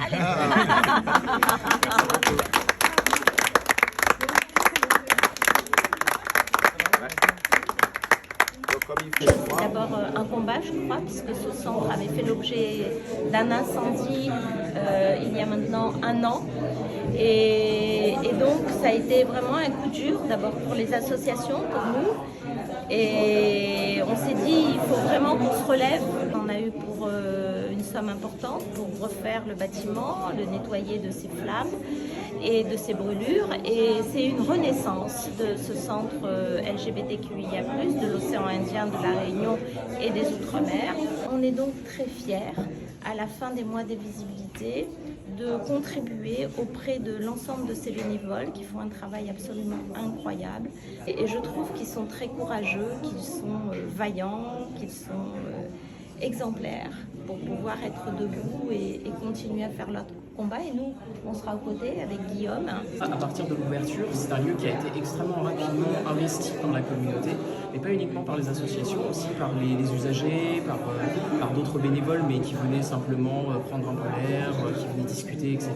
Allez. C'est d'abord un combat, je crois, puisque ce centre avait fait l'objet d'un incendie il y a maintenant 1 an. Et donc, ça a été vraiment un coup dur, d'abord pour les associations, pour nous. Et on s'est dit, il faut vraiment qu'on se relève. On a eu pour une somme importante pour refaire le bâtiment, le nettoyer de ses flammes et de ses brûlures. Et c'est une renaissance de ce centre LGBTQIA+, de l'océan Indien, de la Réunion et des Outre-mer. On est donc très fiers, à la fin des mois des visibilités, de contribuer auprès de l'ensemble de ces bénévoles qui font un travail absolument incroyable. Et je trouve qu'ils sont très courageux, qu'ils sont vaillants, qu'ils sont exemplaires pour pouvoir être debout et continuer à faire leur combat. Et nous, on sera aux côtés avec Guillaume. À partir de l'ouverture, c'est un lieu qui a été extrêmement rapidement investi dans la communauté, mais pas uniquement par les associations, aussi par les usagers, par d'autres bénévoles, mais qui venaient simplement prendre un peu l'air, qui venaient discuter, etc.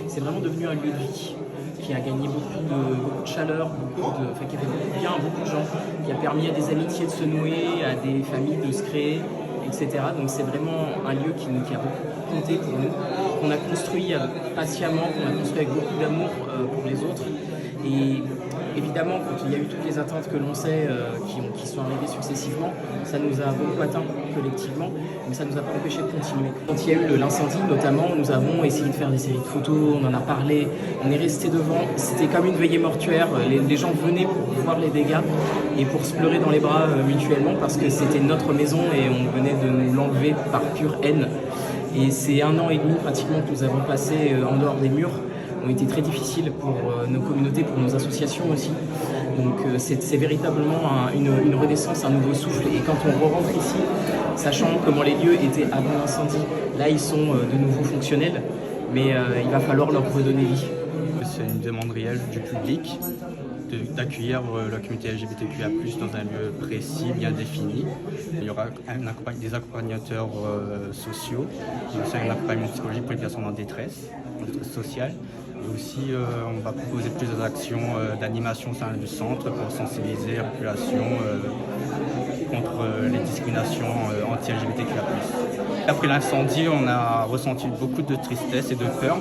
C'est vraiment devenu un lieu de vie qui a gagné beaucoup de chaleur, qui a fait beaucoup de bien à beaucoup de gens, qui a permis à des amitiés de se nouer, à des familles de se créer, etc. Donc c'est vraiment un lieu qui a beaucoup compté pour nous, qu'on a construit patiemment, qu'on a construit avec beaucoup d'amour pour les autres. Et évidemment, quand il y a eu toutes les atteintes que l'on sait qui sont arrivées successivement, ça nous a beaucoup atteint collectivement, mais ça ne nous a pas empêché de continuer. Quand il y a eu l'incendie notamment, nous avons essayé de faire des séries de photos, on en a parlé, on est resté devant, c'était comme une veillée mortuaire, les gens venaient pour voir les dégâts et pour se pleurer dans les bras mutuellement parce que c'était notre maison et on venait de nous l'enlever par pure haine. Et c'est 1 an et demi pratiquement que nous avons passé en dehors des murs, ont été très difficiles pour nos communautés, pour nos associations aussi. Donc c'est véritablement une renaissance, un nouveau souffle. Et quand on rentre ici, sachant comment les lieux étaient avant l'incendie, là ils sont de nouveau fonctionnels, mais il va falloir leur redonner vie. C'est une demande réelle du public d'accueillir la communauté LGBTQIA+, dans un lieu précis, bien défini. Il y aura des accompagnateurs sociaux, il y a aussi un accompagnement psychologique pour les personnes en détresse sociale. Et aussi, on va proposer plusieurs actions d'animation au sein du centre pour sensibiliser la population contre les discriminations anti-LGBTQIA+. Après l'incendie, on a ressenti beaucoup de tristesse et de peur.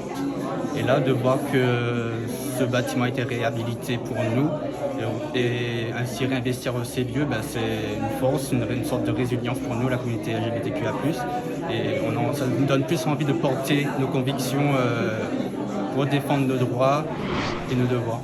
Et là, de voir que ce bâtiment a été réhabilité pour nous et ainsi réinvestir ces lieux, c'est une force, une sorte de résilience pour nous, la communauté LGBTQIA+. Et ça nous donne plus envie de porter nos convictions pour défendre nos droits et nos devoirs.